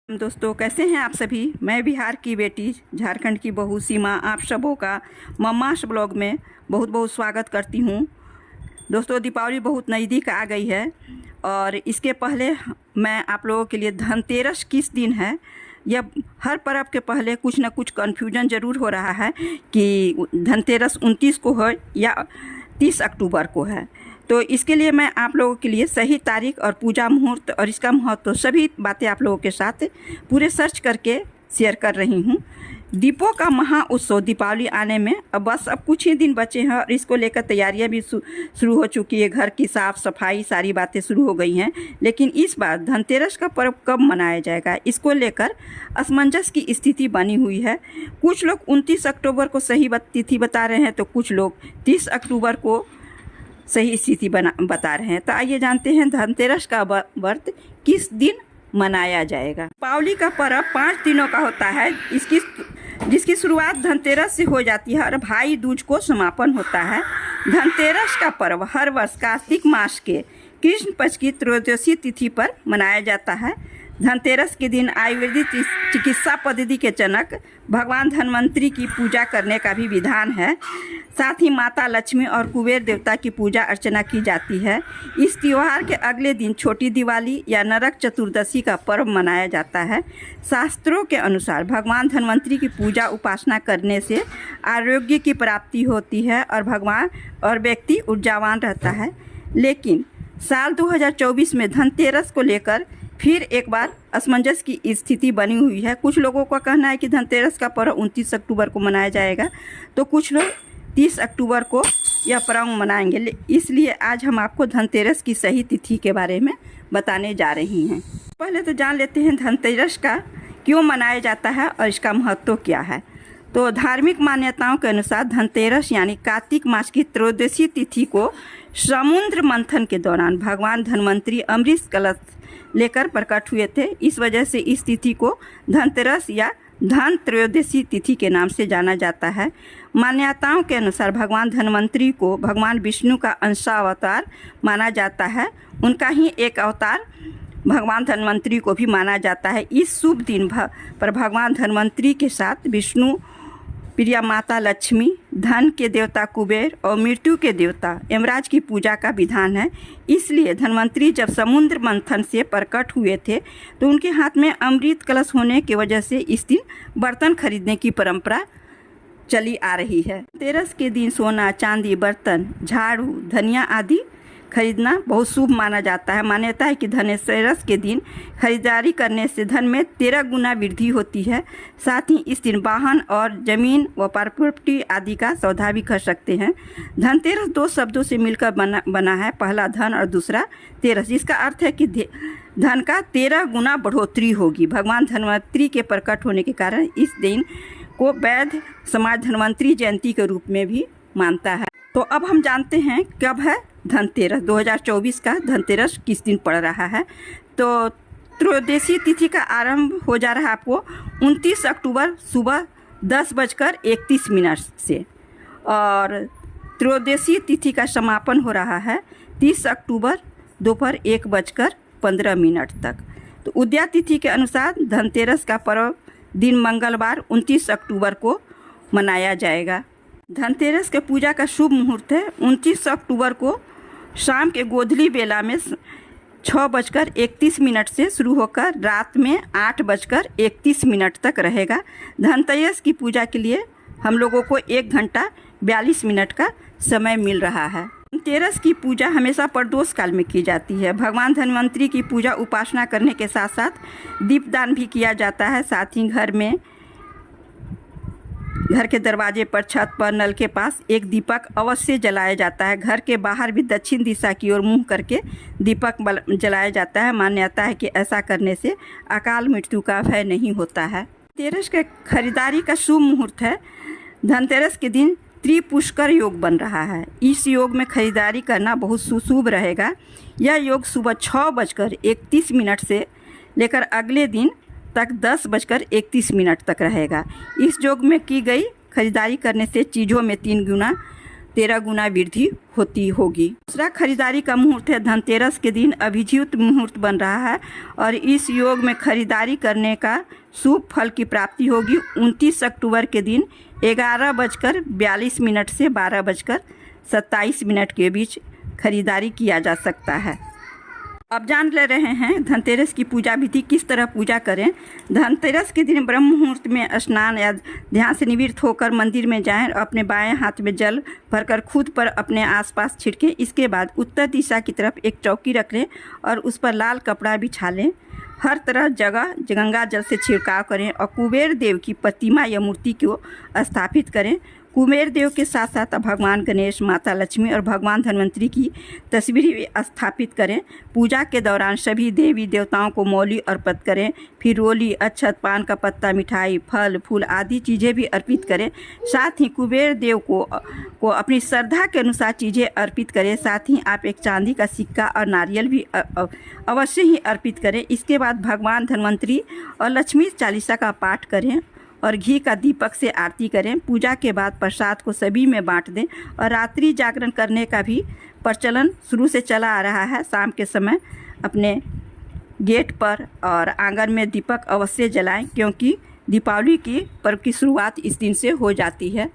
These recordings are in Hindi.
दोस्तों, कैसे हैं आप सभी। मैं बिहार की बेटी, झारखंड की बहू सीमा आप सबों का मम्मास ब्लॉग में बहुत बहुत स्वागत करती हूं। दोस्तों, दीपावली बहुत नज़दीक आ गई है और इसके पहले मैं आप लोगों के लिए धनतेरस किस दिन है, यह हर पर्व के पहले कुछ न कुछ कन्फ्यूजन ज़रूर हो रहा है कि धनतेरस 29 को है या 30 अक्टूबर को है। तो इसके लिए मैं आप लोगों के लिए सही तारीख और पूजा मुहूर्त और इसका महत्व सभी बातें आप लोगों के साथ पूरे सर्च करके शेयर कर रही हूँ। दीपों का महा उत्सव दीपावली आने में अब कुछ ही दिन बचे हैं और इसको लेकर तैयारियां भी शुरू हो चुकी है। घर की साफ़ सफाई सारी बातें शुरू हो गई हैं, लेकिन इस बार धनतेरस का पर्व कब मनाया जाएगा, इसको लेकर असमंजस की स्थिति बनी हुई है। कुछ लोग 29 अक्टूबर को सही तिथि बता रहे हैं तो कुछ लोग 30 अक्टूबर को सही स्थिति बता रहे हैं। तो आइए जानते हैं धनतेरस का व्रत किस दिन मनाया जाएगा। दीपावली का पर्व 5 दिनों का होता है, जिसकी शुरुआत धनतेरस से हो जाती है और भाई दूज को समापन होता है। धनतेरस का पर्व हर वर्ष कार्तिक मास के कृष्ण पक्ष की त्रयोदशी तिथि पर मनाया जाता है। धनतेरस के दिन आयुर्वेदिक चिकित्सा पद्धति के जनक भगवान धन्वंतरी की पूजा करने का भी विधान है। साथ ही माता लक्ष्मी और कुबेर देवता की पूजा अर्चना की जाती है। इस त्यौहार के अगले दिन छोटी दिवाली या नरक चतुर्दशी का पर्व मनाया जाता है। शास्त्रों के अनुसार भगवान धन्वंतरी की पूजा उपासना करने से आरोग्य की प्राप्ति होती है और व्यक्ति ऊर्जावान रहता है। लेकिन साल 2024 में धनतेरस को लेकर फिर एक बार असमंजस की स्थिति बनी हुई है। कुछ लोगों का कहना है कि धनतेरस का पर्व 29 अक्टूबर को मनाया जाएगा, तो कुछ लोग 30 अक्टूबर को यह पर्व मनाएंगे। इसलिए आज हम आपको धनतेरस की सही तिथि के बारे में बताने जा रही हैं। पहले तो जान लेते हैं धनतेरस का क्यों मनाया जाता है और इसका महत्व क्या है। तो धार्मिक मान्यताओं के अनुसार धनतेरस यानी कार्तिक मास की त्रयोदशी तिथि को समुद्र मंथन के दौरान भगवान धन्वंतरी अमृत कलश लेकर प्रकट हुए थे। इस वजह से इस तिथि को धनतेरस या धन त्रयोदशी तिथि के नाम से जाना जाता है। मान्यताओं के अनुसार भगवान धन्वंतरी को भगवान विष्णु का अंशावतार माना जाता है। उनका ही एक अवतार भगवान धन्वंतरी को भी माना जाता है। इस शुभ दिन पर भगवान धन्वंतरी के साथ विष्णु, प्रिया माता लक्ष्मी, धन के देवता कुबेर और मृत्यु के देवता यमराज की पूजा का विधान है। इसलिए धन्वंतरी जब समुद्र मंथन से प्रकट हुए थे तो उनके हाथ में अमृत कलश होने की वजह से इस दिन बर्तन खरीदने की परंपरा चली आ रही है। धनतेरस के दिन सोना, चांदी, बर्तन, झाड़ू, धनिया आदि खरीदना बहुत शुभ माना जाता है। मान्यता है कि धनतेरस के दिन खरीदारी करने से धन में 13 गुना वृद्धि होती है। साथ ही इस दिन वाहन और जमीन व प्रॉपर्टी आदि का सौदा भी कर सकते हैं। धनतेरस 2 शब्दों से मिलकर बना है, पहला धन और दूसरा तेरस। इसका अर्थ है कि धन का 13 गुना बढ़ोतरी होगी। भगवान धन्वंतरी के प्रकट होने के कारण इस दिन को वैद्य समाज धन्वंतरी जयंती के रूप में भी मानता है। तो अब हम जानते हैं कब है धनतेरस। 2024 का धनतेरस किस दिन पड़ रहा है। तो त्रयोदशी तिथि का आरंभ हो जा रहा है आपको 29 अक्टूबर सुबह 10:31 से और त्रयोदशी तिथि का समापन हो रहा है 30 अक्टूबर दोपहर 1:15 तक। तो उदया तिथि के अनुसार धनतेरस का पर्व दिन मंगलवार 29 अक्टूबर को मनाया जाएगा। धनतेरस के पूजा का शुभ मुहूर्त है 29 अक्टूबर को शाम के गोधूली बेला में 6:31 से शुरू होकर रात में 8:31 तक रहेगा। धनतेरस की पूजा के लिए हम लोगों को 1 घंटा 42 मिनट का समय मिल रहा है। धनतेरस की पूजा हमेशा प्रदोष काल में की जाती है। भगवान धन्वंतरी की पूजा उपासना करने के साथ साथ दीपदान भी किया जाता है। साथ ही घर के दरवाजे पर, छत पर, नल के पास एक दीपक अवश्य जलाया जाता है। घर के बाहर भी दक्षिण दिशा की ओर मुंह करके दीपक जलाया जाता है। मान्यता है कि ऐसा करने से अकाल मृत्यु का भय नहीं होता है। धनतेरस के खरीदारी का शुभ मुहूर्त है। धनतेरस के दिन त्रिपुष्कर योग बन रहा है। इस योग में खरीदारी करना बहुत शुभ रहेगा। यह योग सुबह 6:31 से लेकर अगले दिन तक 10:31 तक रहेगा। इस योग में की गई खरीदारी करने से चीज़ों में 3 गुना 13 गुना वृद्धि होती होगी। दूसरा खरीदारी का मुहूर्त है धनतेरस के दिन अभिजीत मुहूर्त बन रहा है और इस योग में खरीदारी करने का शुभ फल की प्राप्ति होगी। 29 अक्टूबर के दिन 11:42 से 12:27 के बीच खरीदारी किया जा सकता है। अब जान ले रहे हैं धनतेरस की पूजा विधि, किस तरह पूजा करें। धनतेरस के दिन ब्रह्म मुहूर्त में स्नान या ध्यान से निवृत्त होकर मंदिर में जाएं और अपने बाएं हाथ में जल भरकर खुद पर अपने आसपास छिड़कें। इसके बाद उत्तर दिशा की तरफ एक चौकी रख लें और उस पर लाल कपड़ा बिछा लें। हर तरह जगह गंगा जल से छिड़काव करें और कुबेर देव की प्रतिमा या मूर्ति को स्थापित करें। कुबेर देव के साथ साथ भगवान गणेश, माता लक्ष्मी और भगवान धन्वंतरी की तस्वीर भी स्थापित करें। पूजा के दौरान सभी देवी देवताओं को मौली अर्पित करें। फिर रोली, अक्षत, पान का पत्ता, मिठाई, फल फूल आदि चीज़ें भी अर्पित करें। साथ ही कुबेर देव को अपनी श्रद्धा के अनुसार चीज़ें अर्पित करें। साथ ही आप एक चांदी का सिक्का और नारियल भी अवश्य ही अर्पित करें। इसके बाद भगवान धन्वंतरी और लक्ष्मी चालीसा का पाठ करें और घी का दीपक से आरती करें। पूजा के बाद प्रसाद को सभी में बांट दें और रात्रि जागरण करने का भी प्रचलन शुरू से चला आ रहा है। शाम के समय अपने गेट पर और आंगन में दीपक अवश्य जलाएं, क्योंकि दीपावली की पर्व की शुरुआत इस दिन से हो जाती है।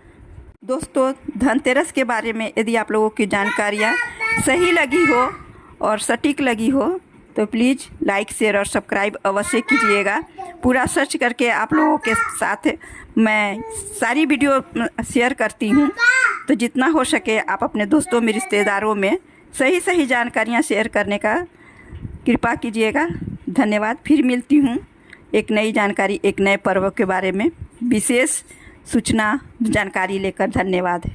दोस्तों, धनतेरस के बारे में यदि आप लोगों की जानकारियाँ सही लगी हो और सटीक लगी हो तो प्लीज़ लाइक, शेयर और सब्सक्राइब अवश्य कीजिएगा। पूरा सर्च करके आप लोगों के साथ मैं सारी वीडियो शेयर करती हूँ, तो जितना हो सके आप अपने दोस्तों में, रिश्तेदारों में सही जानकारियाँ शेयर करने का कृपा कीजिएगा। धन्यवाद। फिर मिलती हूँ एक नई जानकारी, एक नए पर्व के बारे में विशेष सूचना जानकारी लेकर। धन्यवाद।